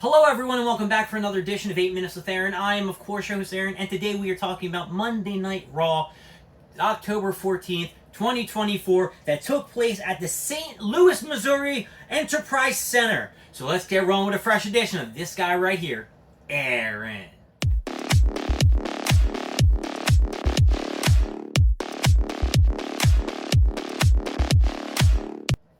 Hello everyone and welcome back for another edition of 8 Minutes with Aaron. I am of course your host Aaron, and today we are talking about Monday Night Raw, October 14th, 2024, that took place at the St. Louis, Missouri Enterprise Center. So let's get rolling with a fresh edition of this guy right here, Aaron.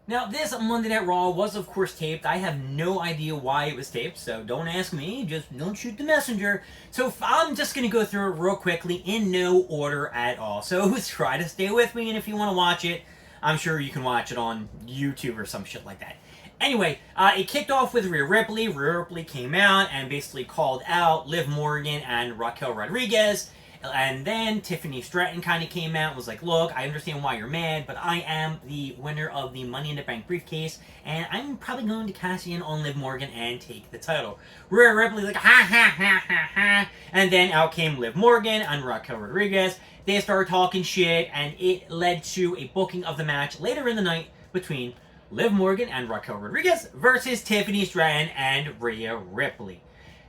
Now, this Monday Night Raw was, of course, taped. I have no idea why it was taped, so don't ask me. Just don't shoot the messenger. So I'm just going to go through it real quickly in no order at all. So try to stay with me, and if you want to watch it, I'm sure you can watch it on YouTube or some shit like that. Anyway, it kicked off with Rhea Ripley. Rhea Ripley came out and basically called out Liv Morgan and Raquel Rodriguez. And then Tiffany Stratton kind of came out and was like, look, I understand why you're mad, but I am the winner of the Money in the Bank briefcase, and I'm probably going to cash in on Liv Morgan and take the title. Rhea Ripley's like, ha ha ha ha ha. And then out came Liv Morgan and Raquel Rodriguez. They started talking shit, and it led to a booking of the match later in the night between Liv Morgan and Raquel Rodriguez versus Tiffany Stratton and Rhea Ripley.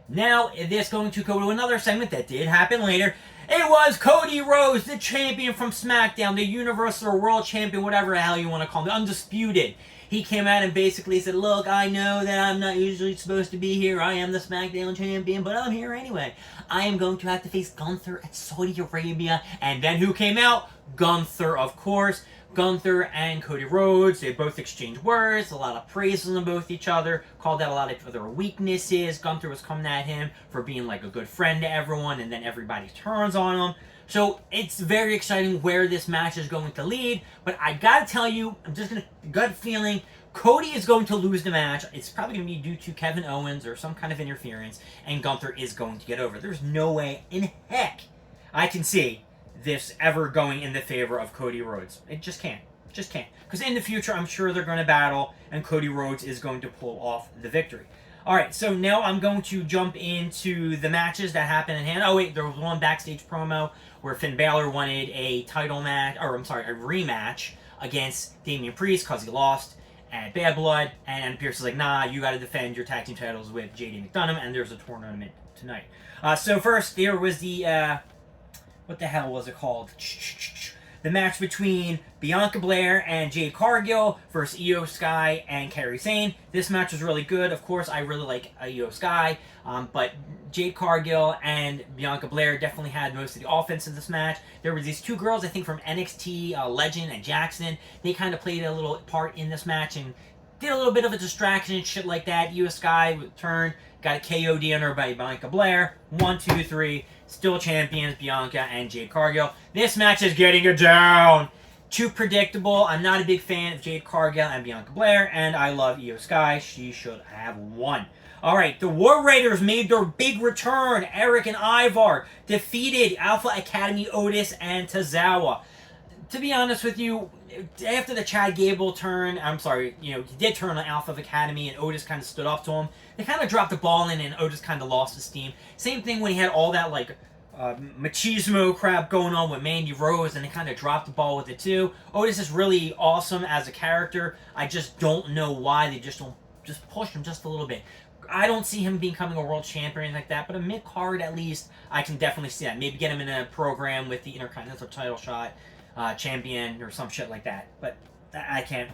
Now, this going to go to another segment that did happen later. It was Cody Rhodes, the champion from SmackDown, the Universal World Champion, whatever the hell you want to call him, the Undisputed. He came out and basically said, look, I know that I'm not usually supposed to be here. I am the SmackDown champion, but I'm here anyway. I am going to have to face Gunther at Saudi Arabia. And then who came out? Gunther, of course. Gunther and Cody Rhodes, they both exchanged words, a lot of praise on both each other, called out a lot of their weaknesses. Gunther was coming at him for being like a good friend to everyone, and then everybody turns on him. So it's very exciting where this match is going to lead, but I gotta tell you, I'm just gonna, gut feeling, Cody is going to lose the match. It's probably going to be due to Kevin Owens or some kind of interference, and Gunther is going to get over. There's no way in heck I can see this ever going in the favor of Cody Rhodes. It just can't. Just can't. Because in the future, I'm sure they're going to battle, and Cody Rhodes is going to pull off the victory. Alright, so now I'm going to jump into the matches that happened in hand. Oh wait, there was one backstage promo where Finn Balor wanted a title match, or I'm sorry, a rematch against Damian Priest because he lost at Bad Blood, and Pierce is like, nah, you got to defend your tag team titles with JD McDonough, and there's a tournament tonight. So first, there was the, what the hell was it called? The match between Bianca Belair and Jade Cargill versus Io Sky and Kairi Sane. This match was really good. Of course, I really like Io Sky, but Jade Cargill and Bianca Belair definitely had most of the offense in this match. There were these two girls, I think, from NXT, Legend and Jackson. They kind of played a little part in this match and did a little bit of a distraction and shit like that. Io Sky turned, got a KO'd on her by Bianca Belair. 1, 2, 3. Still champions, Bianca and Jade Cargill. This match is getting it down. Too predictable. I'm not a big fan of Jade Cargill and Bianca Belair, and I love Io Sky. She should have won. Alright, the War Raiders made their big return. Eric and Ivar defeated Alpha Academy, Otis, and Tozawa. To be honest with you, after the Chad Gable turn, he did turn on Alpha Academy and Otis kind of stood up to him. They kind of dropped the ball in and Otis kind of lost his steam. Same thing when he had all that machismo crap going on with Mandy Rose, and they kind of dropped the ball with it too. Otis is really awesome as a character. I just don't know why they just don't just push him just a little bit. I don't see him becoming a world champion like that, but a mid-card at least, I can definitely see that. Maybe get him in a program with the Intercontinental title shot. Champion or some shit like that, but I can't.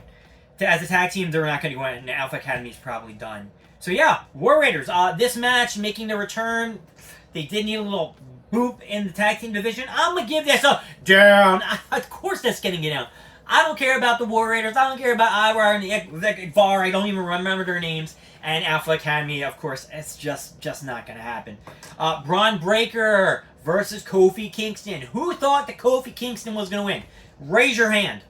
As a tag team, they're not going to go in, and the Alpha Academy is probably done. So yeah, War Raiders. This match making the return. They did need a little boop in the tag team division. I'm gonna give this a down. Of course, that's getting it down. I don't care about the War Raiders. I don't care about Ivar and Var. I don't even remember their names. And Alpha Academy, of course, it's just not going to happen. Braun Breaker versus Kofi Kingston. Who thought that Kofi Kingston was going to win? Raise your hand.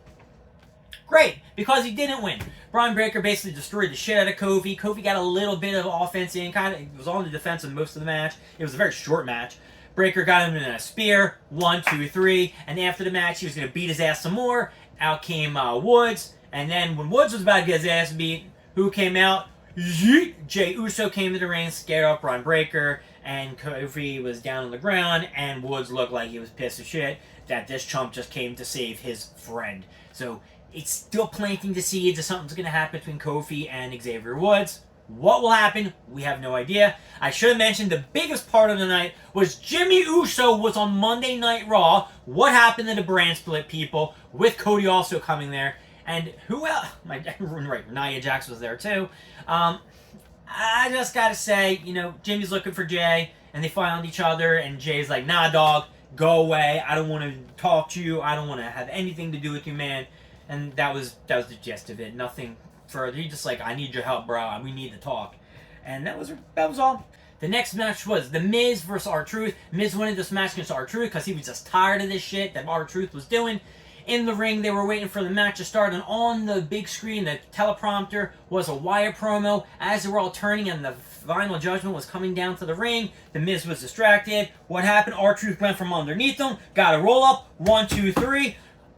Great, because he didn't win. Braun Breaker basically destroyed the shit out of Kofi. Kofi got a little bit of offense in, was on the defensive most of the match. It was a very short match. Breaker got him in a spear, 1, 2, 3, and after the match, he was going to beat his ass some more. Out came Woods, and then when Woods was about to get his ass beat, who came out? Yeet! Jey Uso came to the ring, scared off Braun Breaker, and Kofi was down on the ground, and Woods looked like he was pissed as shit that this chump just came to save his friend. So it's still planting the seeds of something's going to happen between Kofi and Xavier Woods. What will happen? We have no idea. I should have mentioned the biggest part of the night was Jimmy Uso was on Monday Night Raw. What happened to the brand split people with Cody also coming there? And who else? Right, Nia Jax was there too. I just gotta say, Jimmy's looking for Jay, and they found each other, and Jay's like, nah, dog, go away. I don't want to talk to you. I don't want to have anything to do with you, man. And that was the gist of it. Nothing further. He just like, I need your help, bro. We need to talk. And that was all. The next match was The Miz versus R-Truth. Miz winning this match against R-Truth because he was just tired of this shit that R-Truth was doing. In the ring, they were waiting for the match to start, and on the big screen, the teleprompter was a Wyatt promo. As they were all turning and the final judgment was coming down to the ring, The Miz was distracted. What happened? R-Truth went from underneath him, got a roll up, 1, 2, 3.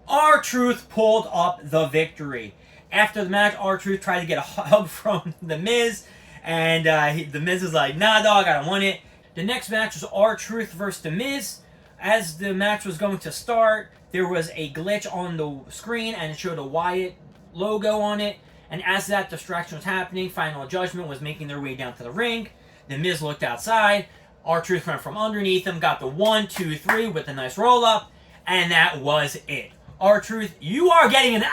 R-Truth pulled up the victory. After the match, R-Truth tried to get a hug from The Miz, and The Miz was like, nah, dog, I don't want it. The next match was R-Truth versus The Miz. As the match was going to start, there was a glitch on the screen, and it showed a Wyatt logo on it. And as that distraction was happening, Final Judgment was making their way down to the ring. The Miz looked outside. R-Truth went from underneath him, got the 1, 2, 3 with a nice roll-up, and that was it. R-Truth, you are getting an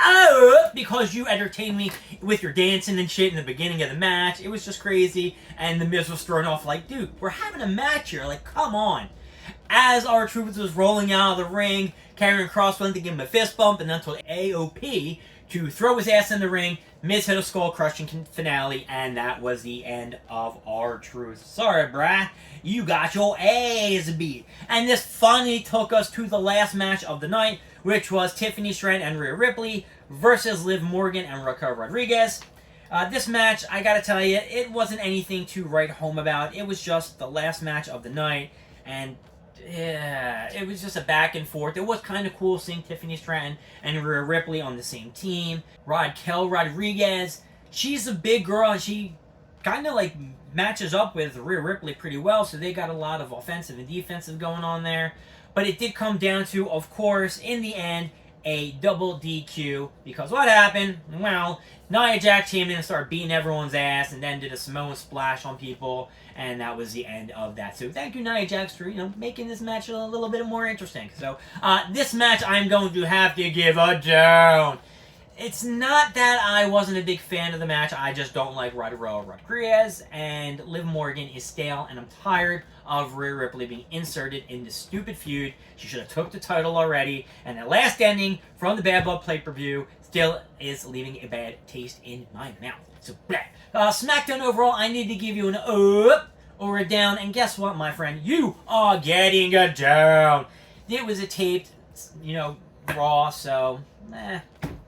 because you entertained me with your dancing and shit in the beginning of the match. It was just crazy, and The Miz was thrown off like, dude, we're having a match here. Like, come on. As R-Truth was rolling out of the ring, Karrion Kross went to give him a fist bump and then told AOP to throw his ass in the ring. Miz hit a skull-crushing finale, and that was the end of R-Truth. Sorry, brah. You got your ass beat. And this finally took us to the last match of the night, which was Tiffany Stratton and Rhea Ripley versus Liv Morgan and Raquel Rodriguez. This match, I gotta tell you, it wasn't anything to write home about. It was just the last match of the night, and yeah, it was just a back and forth. It was kind of cool seeing Tiffany Stratton and Rhea Ripley on the same team. Raquel Rodriguez, she's a big girl, and she kind of like matches up with Rhea Ripley pretty well, so they got a lot of offensive and defensive going on there. But it did come down to, of course, in the end, a double DQ, because what happened? Well, Nia Jax came in and started beating everyone's ass, and then did a Samoan splash on people, and that was the end of that. So thank you, Nia Jax, for making this match a little bit more interesting. So this match, I'm going to have to give a down. It's not that I wasn't a big fan of the match. I just don't like Raquel Rodriguez, and Liv Morgan is stale, and I'm tired of Rhea Ripley being inserted in this stupid feud. She should have took the title already, and the last ending from the Bad Blood pay-per-view still is leaving a bad taste in my mouth. So, SmackDown overall, I need to give you an up or a down, and guess what, my friend? You are getting a down. It was a taped, Raw, so,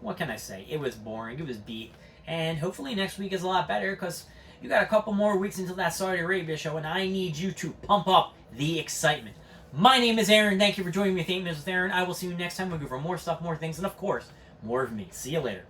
what can I say? It was boring. It was beat. And hopefully next week is a lot better, because you got a couple more weeks until that Saudi Arabia show, and I need you to pump up the excitement. My name is Aaron. Thank you for joining me with 8 Minutes with Aaron. I will see you next time. We'll go for more stuff, more things, and of course, more of me. See you later.